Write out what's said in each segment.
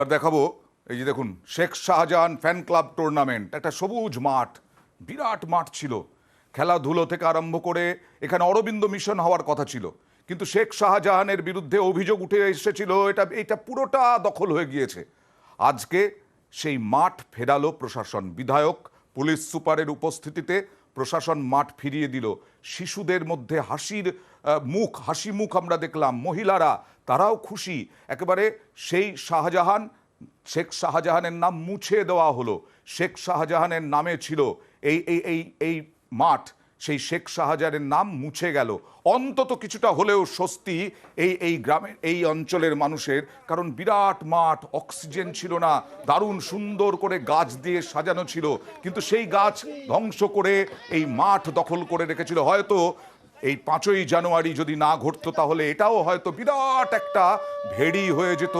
আর দেখাবো এই যে দেখুন, Sheikh Shahjahan fan club tournament, একটা সবুজ মাঠ, বিরাট মাঠ ছিল, খেলাধুলো থেকে আরম্ভ করে এখানে অরবিন্দ মিশন হওয়ার কথা ছিল, কিন্তু শেখ শাহজাহানের বিরুদ্ধে অভিযোগ উঠে এসেছিল এটা পুরোটা দখল হয়ে গিয়েছে। আজকে সেই মাঠ ফেরালো প্রশাসন, বিধায়ক পুলিশ সুপারের উপস্থিতিতে প্রশাসন মাঠ ফিরিয়ে দিল। শিশুদের মধ্যে হাসি মুখ আমরা দেখলাম, মহিলারা তারাও খুশি একেবারে। সেই শেখ শাহজাহানের নাম মুছে দেওয়া হলো। শেখ শাহজাহানের নামে ছিল এই এই এই এই মাঠ, সেই শেখ শাহজাহানের নাম মুছে গেল। অন্তত কিছুটা হলেও স্বস্তি এই গ্রামের, এই অঞ্চলের মানুষের, কারণ বিরাট মাঠ, অক্সিজেন ছিল না, দারুণ সুন্দর করে গাছ দিয়ে সাজানো ছিল, কিন্তু সেই গাছ ধ্বংস করে এই মাঠ দখল করে রেখেছিল। হয়তো এই 5ই জানুয়ারি যদি না ঘটতো তাহলে এটাও হয়তো বিরাট একটা ভেড়ি হয়ে যেত,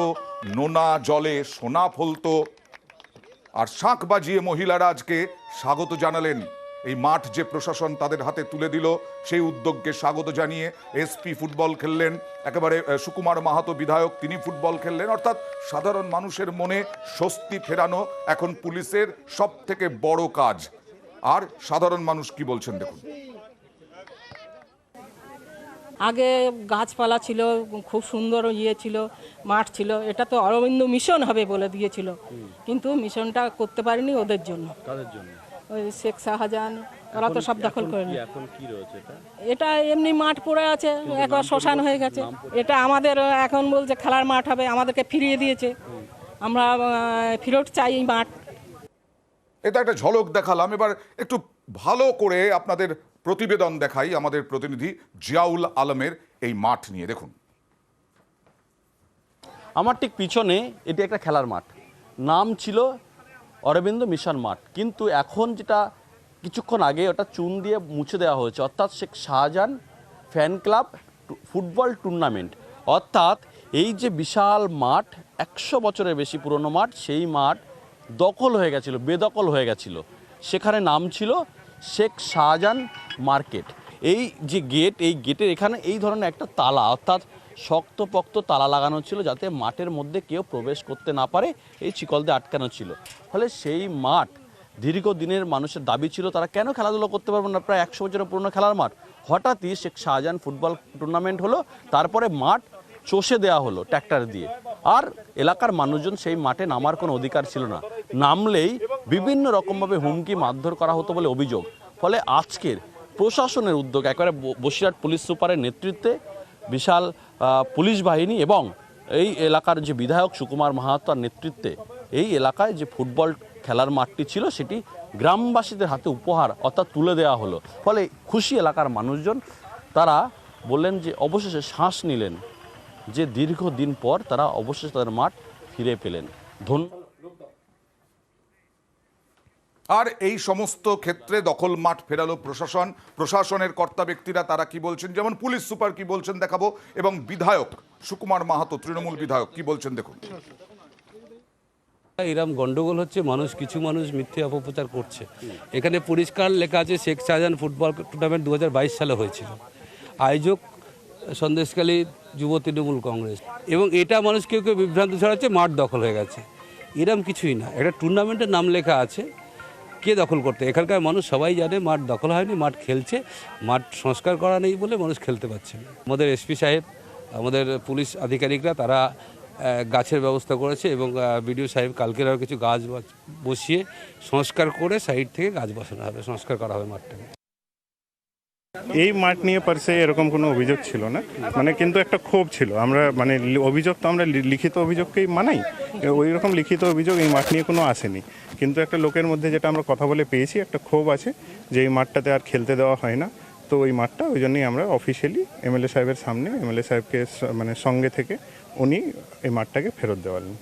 নোনা জলে সোনা ফলতো। আর শাঁখ বাজিয়ে মহিলারা আজকে স্বাগত জানালেন। এই মাঠ যে প্রশাসন তাদের হাতে তুলে দিল, সেই উদ্যোগকে স্বাগত জানিয়ে এসপি ফুটবল খেললেন, একেবারে সুকুমার মাহাতো বিধায়ক তিনি ফুটবল খেললেন। অর্থাৎ সাধারণ মানুষের মনে স্বস্তি ফেরানো এখন পুলিশের সব থেকে বড় কাজ। আর সাধারণ মানুষ কি বলছেন দেখুন। আগে গাছপালা ছিল, খুব সুন্দর ছিল, মাঠ ছিল, এটা তো অরবিন্দ মিশন হবে বলে দিয়েছিল, কিন্তু মিশনটা করতে পারেনি ওদের জন্য। ওই শেখ শাহজাহান ওরা তো সব দখল করে নি। এটা এমনি মাঠ পড়ে আছে, একবার শ্মশান হয়ে গেছে। এটা আমাদের এখন বলছে খেলার মাঠ হবে, আমাদেরকে ফিরিয়ে দিয়েছে, আমরা ফেরত চাই এই মাঠ। এটা একটা ঝলক দেখালাম, এবার একটু ভালো করে আপনাদের প্রতিবেদন দেখাই আমাদের প্রতিনিধি জিয়াউল আলমের এই মাঠ নিয়ে। দেখুন, আমার ঠিক পিছনে এটি একটা খেলার মাঠ, নাম ছিল অরবিন্দ মিশন মাঠ, কিন্তু এখন যেটা কিছুক্ষণ আগে ওটা চুন দিয়ে মুছে দেওয়া হয়েছে, অর্থাৎ Sheikh Shahjahan fan club football tournament. অর্থাৎ এই যে বিশাল মাঠ, 100 বছরের বেশি পুরনো মাঠ, সেই মাঠ দখল হয়ে গেছিল, বেদখল হয়ে গেছিল। সেখানে নাম ছিল শেখ শাহজাহান মার্কেট। এই যে গেট, এই গেটের এখানে এই ধরনের একটা তালা, অর্থাৎ শক্তপোক্ত তালা লাগানো ছিল, যাতে মাঠের মধ্যে কেউ প্রবেশ করতে না পারে, এই শিকল দিয়ে আটকানো ছিল। ফলে সেই মাঠ দীর্ঘদিনের মানুষের দাবি ছিল তারা কেন খেলাধুলো করতে পারবে না, প্রায় 100 বছরের পুরনো খেলার মাঠ। হঠাৎই শেখ শাহজাহান ফুটবল টুর্নামেন্ট হলো, তারপরে মাঠ চষে দেওয়া হলো ট্র্যাক্টর দিয়ে। আর এলাকার মানুষজন সেই মাঠে নামার কোনো অধিকার ছিল না, নামলেই বিভিন্ন রকমভাবে হুমকি মারধর করা হতো বলে অভিযোগ। ফলে আজকের প্রশাসনের উদ্যোগ, একেবারে বসিরহাট পুলিশ সুপারের নেতৃত্বে বিশাল পুলিশ বাহিনী এবং এই এলাকার যে বিধায়ক সুকুমার মাহাতোর নেতৃত্বে এই এলাকায় যে ফুটবল খেলার মাঠটি ছিল সেটি গ্রামবাসীদের হাতে উপহার অর্থাৎ তুলে দেওয়া হলো। ফলে খুশি এলাকার মানুষজন, তারা বললেন যে অবশেষে শ্বাস নিলেন, যে দীর্ঘদিন পর তারা অবশেষে তাদের মাঠ ফিরে পেলেন। ধন্যবাদ। আর এই সমস্ত ক্ষেত্রে দখল মাঠ ফেরালো প্রশাসন, প্রশাসনের কর্তা ব্যক্তিরা তারা কি বলছেন, যেমন পুলিশ সুপার কি বলছেন দেখাবো, এবং বিধায়ক সুকুমার মাহাতো তৃণমূল বিধায়ক কি বলছেন দেখুন। এরকম গন্ডগোল হচ্ছে, কিছু মানুষ মিথ্যে অপপ্রচার করছে। এখানে পরিষ্কার লেখা আছে শেখ শাহজাহান ফুটবল টুর্নামেন্ট 2022 সালে হয়েছিল, আয়োজক সন্দেশখালী যুব তৃণমূল কংগ্রেস, এবং এটা মানুষ কেউ বিভ্রান্ত ছড়াচ্ছে মাঠ দখল হয়ে গেছে। এরকম কিছুই না, একটা টুর্নামেন্টের নাম লেখা আছে, কে দখল করতে? এখানকার মানুষ সবাই জানে মাঠ দখল হয়নি, মাঠ খেলছে, মাঠ সংস্কার করা নেই বলে মানুষ খেলতে পারছে না। আমাদের এসপি সাহেব, আমাদের পুলিশ আধিকারিকরা তারা গাছের ব্যবস্থা করেছে, এবং বিডিও সাহেব কালকের আরও কিছু গাছ বসিয়ে সংস্কার করে সাইড থেকে গাছ বসানো হবে, সংস্কার করা হবে মাঠটাকে। এই মাঠ নিয়ে পারসে এরকম কোনো অভিযোগ ছিল না, কিন্তু একটা ক্ষোভ ছিল। আমরা অভিযোগ তো আমরা লিখিত অভিযোগকেই মানাই, ওই রকম লিখিত অভিযোগ এই মাঠ নিয়ে কোনো আসেনি, কিন্তু একটা লোকের মধ্যে যেটা আমরা কথা বলে পেয়েছি, একটা ক্ষোভ আছে যে এই মাঠটাতে আর খেলতে দেওয়া হয় না। তো ওই মাঠটা ওই জন্যই আমরা অফিসিয়ালি এমএলএ সাহেবের সামনে, এমএলএ সাহেবকে সঙ্গে থেকে উনি এই মাঠটাকে ফেরত দেওয়ালেন।